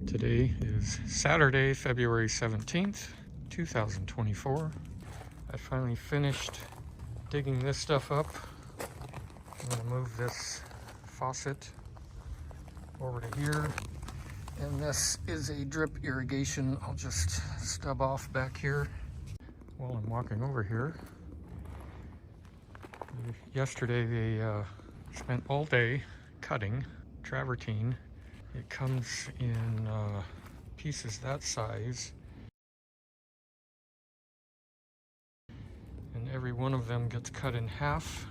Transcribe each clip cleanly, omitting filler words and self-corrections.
Today is Saturday, February 17th, 2024. I finally finished digging this stuff up. I'm going to move this faucet over to here. And this is a drip irrigation. I'll just stub off back here while I'm walking over here. Yesterday they spent all day cutting travertine. It comes in pieces that size, and every one of them gets cut in half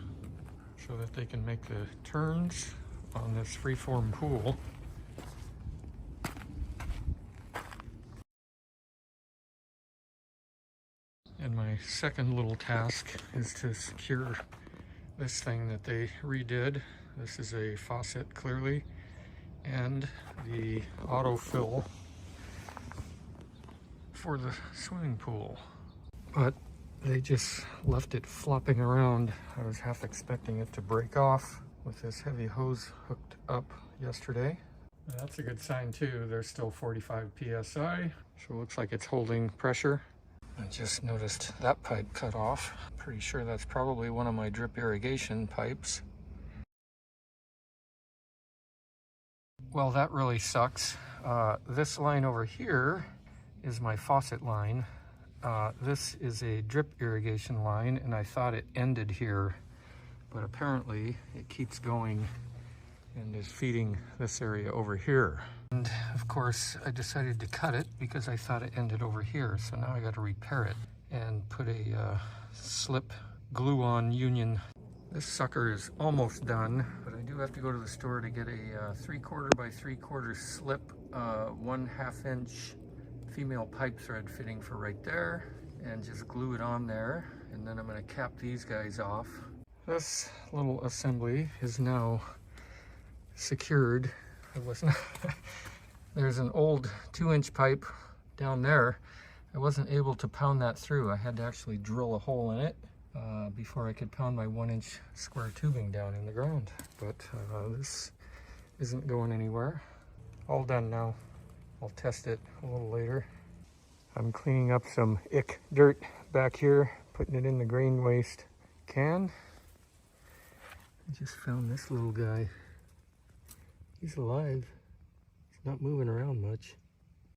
so that they can make the turns on this freeform pool. And my second little task is to secure this thing that they redid. This is a faucet, clearly, and the autofill for the swimming pool. But they just left it flopping around. I was half expecting it to break off with this heavy hose hooked up yesterday. That's a good sign too. There's still 45 psi, so it looks like it's holding pressure. I just noticed that pipe cut off. Pretty sure that's probably one of my drip irrigation pipes. Well, that really sucks. This line over here is my faucet line. This is a drip irrigation line, and I thought it ended here, but apparently it keeps going and is feeding this area over here. And of course, I decided to cut it because I thought it ended over here. So now I got to repair it and put a slip glue-on union. This sucker is almost done, but I do have to go to the store to get a 3/4 by 3/4 slip, 1/2 inch female pipe thread fitting for right there, and just glue it on there. And then I'm going to cap these guys off. This little assembly is now secured. It was not there's an old 2-inch pipe down there. I wasn't able to pound that through. I had to actually drill a hole in it before I could pound my 1-inch square tubing down in the ground. But this isn't going anywhere. All done now. I'll test it a little later. I'm cleaning up some ick dirt back here, putting it in the grain waste can. I just found this little guy. He's alive. He's not moving around much.